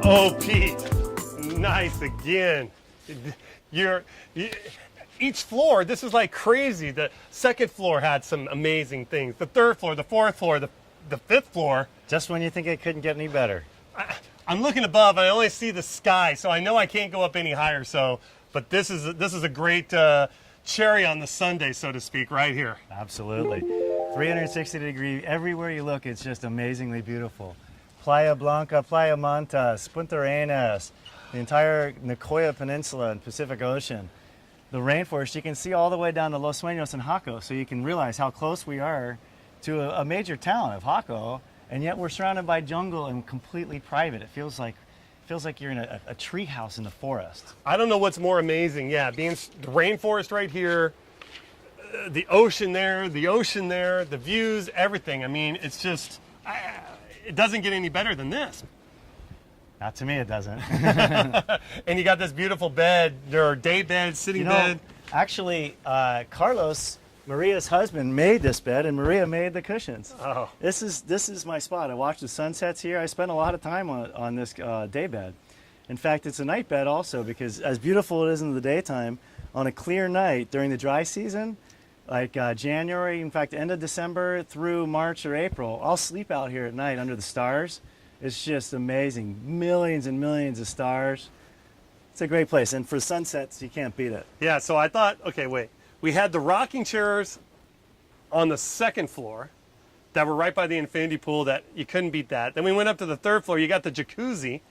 Oh, Pete, nice again. Each floor, this is like crazy. The second floor had some amazing things. The third floor, the fourth floor, the fifth floor. Just when you think it couldn't get any better. I'm looking above, and I only see the sky, so I know I can't go up any higher. But this is a great cherry on the sundae, so to speak, right here. Absolutely. 360 degree, everywhere you look, it's just amazingly beautiful. Playa Blanca, Playa Mantas, Punta Arenas, the entire Nicoya Peninsula and Pacific Ocean. The rainforest, you can see all the way down to Los Sueños and Jaco, so you can realize how close we are to a major town of Jaco, and yet we're surrounded by jungle and completely private. It feels like you're in a tree house in the forest. I don't know what's more amazing. Yeah, being the rainforest right here, the ocean there, the views, everything. I mean, it's just... it doesn't get any better than this. Not to me, it doesn't. And you got this beautiful bed, or day bed, sitting bed. Actually, Carlos, Maria's husband, made this bed, and Maria made the cushions. Oh. This is my spot. I watch the sunsets here. I spend a lot of time on this day bed. In fact, it's a night bed also, because as beautiful it is in the daytime, on a clear night during the dry season, like January, in fact, end of December through March or April, I'll sleep out here at night under the stars. It's just amazing. Millions and millions of stars. It's a great place. And for sunsets, you can't beat it. Yeah, so I thought, okay, wait. We had the rocking chairs on the second floor that were right by the infinity pool that you couldn't beat that. Then we went up to the third floor. You got the jacuzzi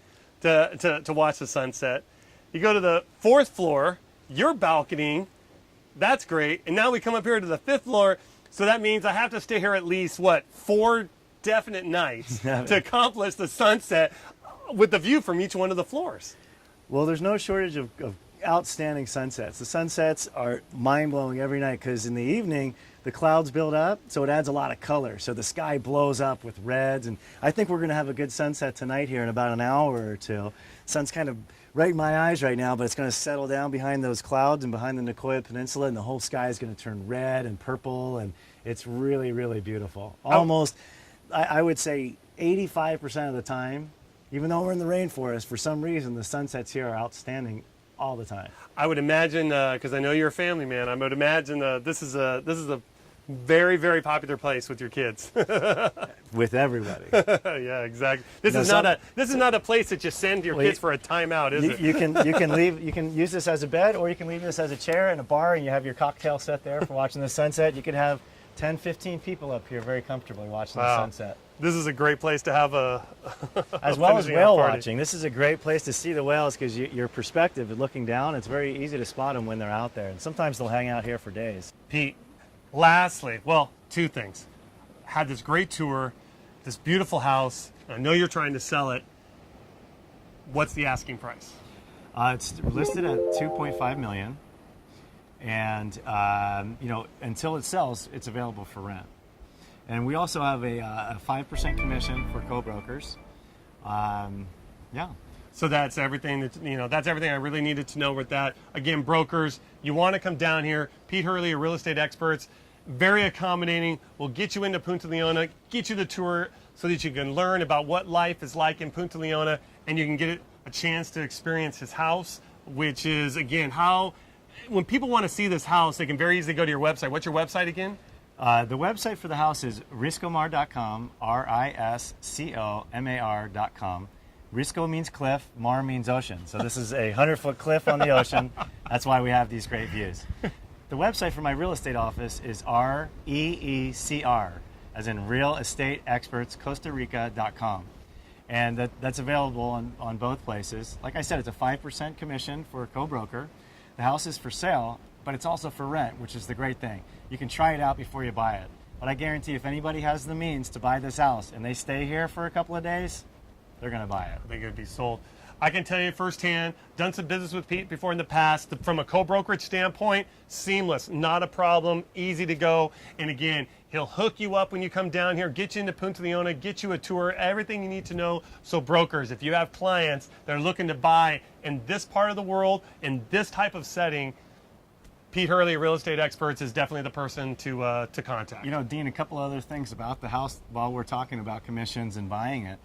to watch the sunset. You go to the fourth floor, your balcony. That's great. And now we come up here to the fifth floor, so that means I have to stay here at least, what, 4 definite nights to accomplish the sunset with the view from each one of the floors. Well, there's no shortage of outstanding sunsets. The sunsets are mind-blowing every night because in the evening, the clouds build up, so it adds a lot of color. So the sky blows up with reds, and I think we're going to have a good sunset tonight here in about an hour or two. Sun's kind of right in my eyes right now, but it's going to settle down behind those clouds and behind the Nicoya Peninsula, and the whole sky is going to turn red and purple, and it's really, really beautiful. Almost, I would say 85% of the time, even though we're in the rainforest, for some reason the sunsets here are outstanding all the time. I would imagine, because I know you're a family man, I would imagine this is a very, very popular place with your kids. With everybody. Yeah, exactly. This is not a place that you send your kids for a timeout, is it? You can use this as a bed, or you can leave this as a chair in a bar, and you have your cocktail set there for watching the sunset. You could have 10, 15 people up here very comfortably watching the sunset. This is a great place to have as well as whale watching. This is a great place to see the whales because your perspective, looking down, it's very easy to spot them when they're out there. And sometimes they'll hang out here for days. Pete, lastly, well, 2 things. Had this great tour, this beautiful house. I know you're trying to sell it. What's the asking price? It's listed at $2.5 million. And, until it sells, it's available for rent. And we also have a 5% commission for co-brokers. Yeah. So that's everything that's everything I really needed to know with that. Again, brokers, you want to come down here. Pete Hurley, real estate experts, very accommodating. We'll get you into Punta Leona, get you the tour so that you can learn about what life is like in Punta Leona, and you can get a chance to experience his house, which is, again, when people want to see this house, they can very easily go to your website. What's your website again? The website for the house is riscomar.com, riscomar.com. Risco means cliff, mar means ocean. So this is a 100-foot cliff on the ocean. That's why we have these great views. The website for my real estate office is REECR, as in Real Estate Experts Costa Rica.com. And that's available on both places. Like I said, it's a 5% commission for a co-broker. The house is for sale, but it's also for rent, which is the great thing. You can try it out before you buy it. But I guarantee if anybody has the means to buy this house and they stay here for a couple of days, they're going to buy it. I think it would be sold. I can tell you firsthand, done some business with Pete before in the past. From a co-brokerage standpoint, seamless, not a problem, easy to go. And again, he'll hook you up when you come down here, get you into Punta Leona, get you a tour, everything you need to know. So brokers, if you have clients that are looking to buy in this part of the world, in this type of setting, Pete Hurley, Real Estate Experts, is definitely the person to contact. You know, Dean, a couple other things about the house while we're talking about commissions and buying it.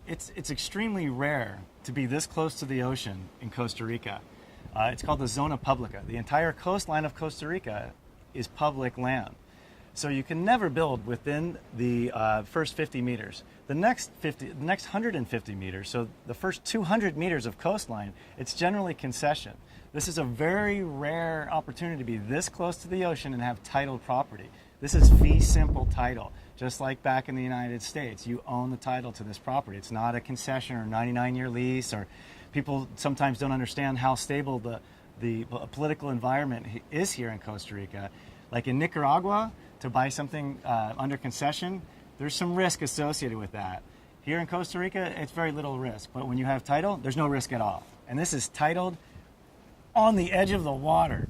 It's extremely rare to be this close to the ocean in Costa Rica. It's called the Zona Publica. The entire coastline of Costa Rica is public land. So you can never build within the first 50 meters. The next 150 meters, so the first 200 meters of coastline, it's generally concession. This is a very rare opportunity to be this close to the ocean and have titled property. This is fee simple title. Just like back in the United States, you own the title to this property. It's not a concession or 99-year lease, or people sometimes don't understand how stable the political environment is here in Costa Rica. Like in Nicaragua, to buy something under concession, there's some risk associated with that. Here in Costa Rica, it's very little risk, but when you have title, there's no risk at all. And this is titled on the edge of the water.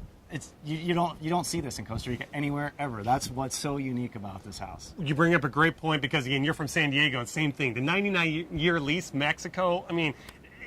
You don't see this in Costa Rica anywhere ever. That's what's so unique about this house. You bring up a great point because, again, you're from San Diego, and same thing. The 99-year lease, Mexico, I mean,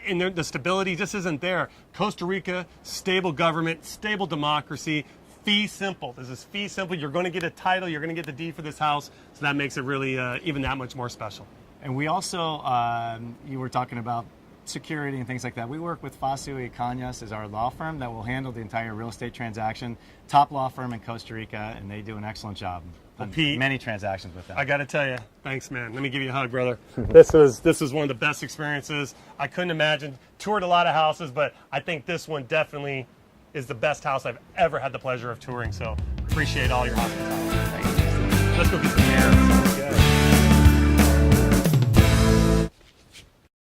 and the stability just isn't there. Costa Rica, stable government, stable democracy, fee simple. This is fee simple. You're going to get a title. You're going to get the deed for this house, so that makes it really even that much more special. And we also, you were talking about security and things like that. We work with Facio y Cañas as our law firm that will handle the entire real estate transaction. Top law firm in Costa Rica, and they do an excellent job. Well, Pete, many transactions with them. I got to tell you, thanks, man. Let me give you a hug, brother. This was one of the best experiences. I couldn't imagine. Toured a lot of houses, but I think this one definitely is the best house I've ever had the pleasure of touring. So appreciate all your hospitality. Thank you. Let's go get some air. Sounds good.